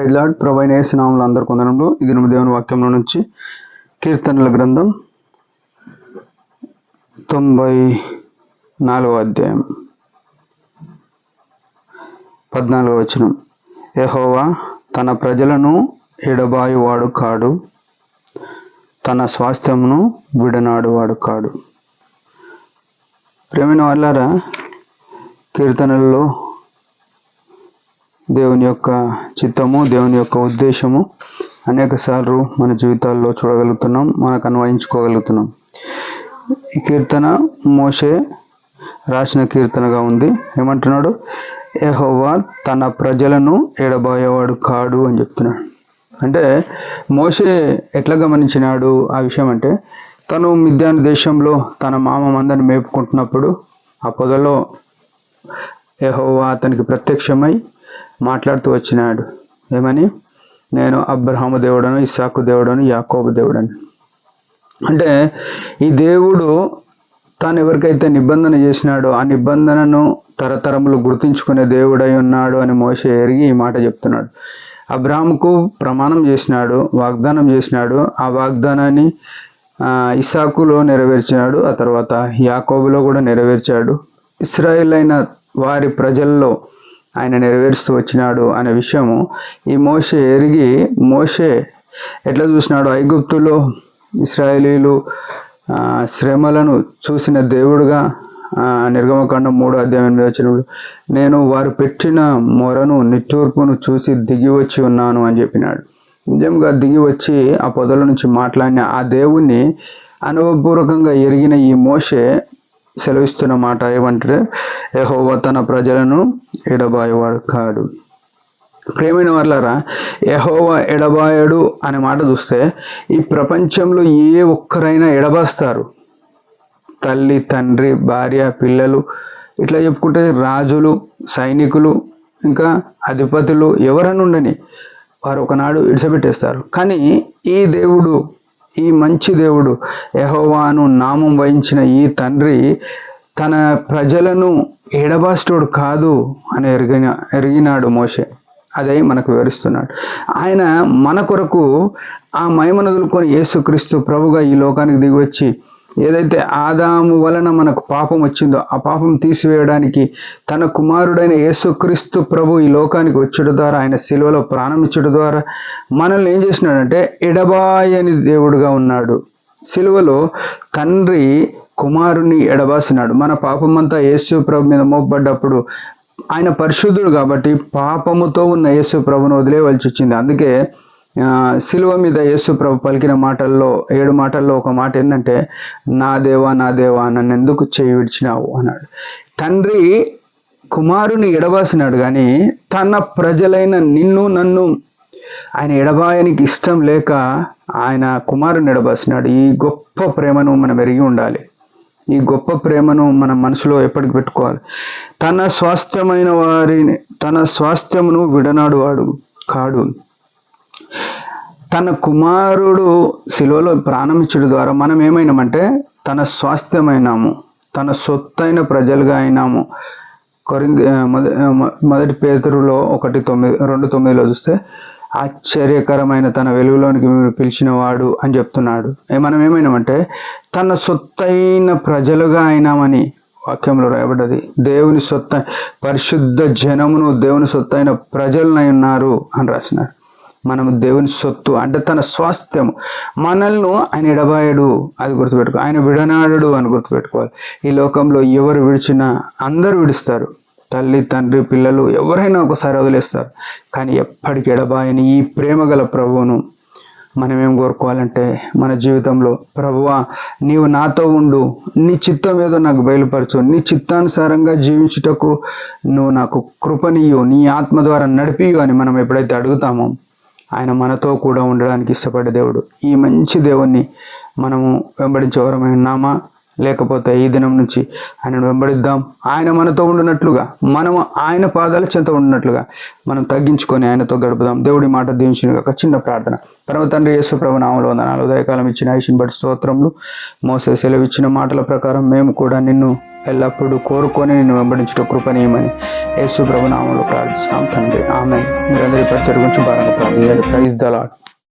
Praise lord. ప్రభువైన యేసు నామములో అందరికీ వందనములు. ఇది దేవుని వాక్యంలో నుంచి కీర్తనల గ్రంథం 94వ అధ్యాయం 14వ వచనం. యెహోవా తన ప్రజలను ఎడబాయువాడు కాడు, తన స్వాస్థ్యమును విడనాడువాడు కాడు. ప్రియమైన వాళ్ళారా, కీర్తనల్లో దేవుని యొక్క చిత్తము, దేవుని యొక్క ఉద్దేశము అనేక సార్లు మన జీవితాల్లో చూడగలుగుతున్నాం, మనకు అన్వయించుకోగలుగుతున్నాం. ఈ కీర్తన మోషే రాసిన కీర్తనగా ఉంది. ఏమంటున్నాడు? యెహోవా తన ప్రజలను ఎడబాయేవాడు కాడు అని చెప్తున్నాడు. అంటే మోషే ఎట్లా గమనించినాడు ఆ విషయం అంటే, తను మిద్యాను దేశంలో తన మామ మందని మేపుకుంటున్నప్పుడు ఆ పొదలో యెహోవా అతనికి ప్రత్యక్షమై మాట్లాడుతూ వచ్చినాడు. ఏమని? నేను అబ్రహాము దేవుడను, ఇస్సాకు దేవుడను, యాకోబు దేవుడను. అంటే ఈ దేవుడు తాను ఎవరికైతే నిబంధన చేసినాడో ఆ నిబంధనను తరతరములు గుర్తించుకునే దేవుడై ఉన్నాడు అని మోషే ఎరిగి ఈ మాట చెప్తున్నాడు. అబ్రహాముకు ప్రమాణం చేసినాడు, వాగ్దానం చేసినాడు. ఆ వాగ్దానాన్ని ఇస్సాకులో నెరవేర్చినాడు, ఆ తర్వాత యాకోబులో కూడా నెరవేర్చాడు. ఇశ్రాయేల్ అయిన వారి ప్రజల్లో ఆయన నెరవేరుస్తూ వచ్చినాడు అనే విషయము ఈ మోషే ఎరిగి, మోషే ఎట్లా చూసినాడు? ఐగుప్తులో ఇశ్రాయేలీలు శ్రమలను చూసిన దేవుడుగా నిర్గమకాండం 3:8 నేను వారు పెట్టిన మొరను నిట్టూర్పును చూసి దిగి వచ్చి ఉన్నాను అని చెప్పినాడు. నిజంగా దిగి వచ్చి ఆ పొదల నుంచి మాట్లాడిన ఆ దేవుణ్ణి అనుభవపూర్వకంగా ఎరిగిన ఈ మోషే సెలవిస్తున్న మాట ఏమంటే, యెహోవా తన ప్రజలను ఎడబాయేవాడు కాడు. ప్రియమైన వాళ్ళారా, యెహోవా ఎడబాయడు అనే మాట చూస్తే ఈ ప్రపంచంలో ఏ ఒక్కరైనా ఎడబాస్తారు. తల్లి, తండ్రి, భార్య, పిల్లలు, ఇట్లా చెప్పుకుంటే రాజులు, సైనికులు, ఇంకా అధిపతులు ఎవరనుండని వారు ఒకనాడు ఇడిసపెట్టేస్తారు. కానీ ఈ దేవుడు, ఈ మంచి దేవుడు, యెహోవాను నామం వహించిన ఈ తండ్రి తన ప్రజలను ఎడబాస్టోడు కాదు అని ఎరిగినాడు మోషే. అదే మనకు వివరిస్తున్నాడు. ఆయన మన కొరకు ఆ మహిమను వదులుకొని యేసుక్రీస్తు ప్రభుగా ఈ లోకానికి దిగి వచ్చి, ఏదైతే ఆదాము వలన మనకు పాపం వచ్చిందో ఆ పాపం తీసివేయడానికి తన కుమారుడైన యేసుక్రీస్తు ప్రభు ఈ లోకానికి వచ్చడం ద్వారా, ఆయన శిలువలో ప్రాణం ఇచ్చడం ద్వారా మనల్ని ఏం చేసినాడంటే ఎడబాయని దేవుడుగా ఉన్నాడు. శిలువలో తండ్రి కుమారుని ఎడబాసినాడు. మన పాపమంతా యేసు ప్రభు మీద మోపబడ్డప్పుడు ఆయన పరిశుద్ధుడు కాబట్టి పాపముతో ఉన్న యేసు ప్రభును వదిలేవలసి వచ్చింది. అందుకే శిలువ మీద యేసు ప్రభు పలికిన మాటల్లో 7 మాటల్లో ఒక మాట ఏంటంటే, నా దేవా నా దేవా నన్ను ఎందుకు చేయి విడిచినావు అన్నాడు. తండ్రి కుమారుని ఎడబాసినాడు, కానీ తన ప్రజలైన నిన్ను నన్ను ఆయన ఎడబాయనికి ఇష్టం లేక ఆయన కుమారుని ఎడబాసినాడు. ఈ గొప్ప ప్రేమను మనం ఎరిగి ఉండాలి. ఈ గొప్ప ప్రేమను మన మనసులో ఎప్పటికి పెట్టుకోవాలి. తన స్వాస్థ్యమైన వారిని, తన స్వాస్థ్యమును విడనాడువాడు కాడు. తన కుమారుడు శిలువలో ప్రాణం ఇచ్చడం ద్వారా మనం ఏమైనామంటే తన స్వాస్థ్యమైనాము, తన సొత్తైన ప్రజలుగా అయినాము. మొదటి పేతురులో 1:2-9 చూస్తే, ఆశ్చర్యకరమైన తన వెలుగులోనికి మీరు పిలిచిన వాడు అని చెప్తున్నాడు. మనం ఏమైనామంటే తన సొత్తైన ప్రజలుగా అయినామని వాక్యంలో రాయబడ్డది. దేవుని సొత్త పరిశుద్ధ జనమును దేవుని సొత్తైన ప్రజలనై ఉన్నారు అని రాసినారు. మనము దేవుని సొత్తు అంటే తన స్వాస్థ్యము. మనల్ని ఆయన ఎడబాయడు, అది గుర్తుపెట్టుకో. ఆయన విడనాడడు అని గుర్తుపెట్టుకోవాలి. ఈ లోకంలో ఎవరు విడిచినా అందరూ విడుస్తారు. తల్లి, తండ్రి, పిల్లలు ఎవరైనా ఒకసారి వదిలేస్తారు. కానీ ఎప్పటికీ ఎడబాయని ఈ ప్రేమ గల ప్రభువును మనం ఏం కోరుకోవాలంటే, మన జీవితంలో ప్రభువా నీవు నాతో ఉండు, నీ చిత్తం ఏదో నాకు బయలుపరచు, నీ చిత్తానుసారంగా జీవించుటకు నువ్వు నాకు కృపనియు, నీ ఆత్మ ద్వారా నడిపియు అని మనం ఎప్పుడైతే అడుగుతామో ఆయన మనతో కూడా ఉండడానికి ఇష్టపడే దేవుడు. ఈ మంచి దేవుణ్ణి మనము వెంబడించేవారమై ఉన్నామా? లేకపోతే ఈ దినం నుంచి ఆయనను వెంబడిద్దాం. ఆయన మనతో ఉండినట్లుగా, మనము ఆయన పాదాల చెంత ఉండినట్లుగా మనం తగ్గించుకొని ఆయనతో గడుపుదాం. దేవుడి మాట దీవించిన ఒక చిన్న ప్రార్థన. పరమ తండ్రి యేసు ప్రభు నామములో వందనాలు. ఉదయకాలం ఇచ్చిన ఆయుష్ని బట్టి స్తోత్రములు. మోసే సెలవిచ్చిన మాటల ప్రకారం మేము కూడా నిన్ను ఎల్లప్పుడూ కోరుకొని నిన్ను వెంబడించుట కృపనీయమని యేసు ప్రభు నామములో ప్రార్థిస్తున్నాం తండ్రి. ఆమె మీరందరి పరిచయం గురించి భారంగా ప్రార్థించండి. Praise the lord.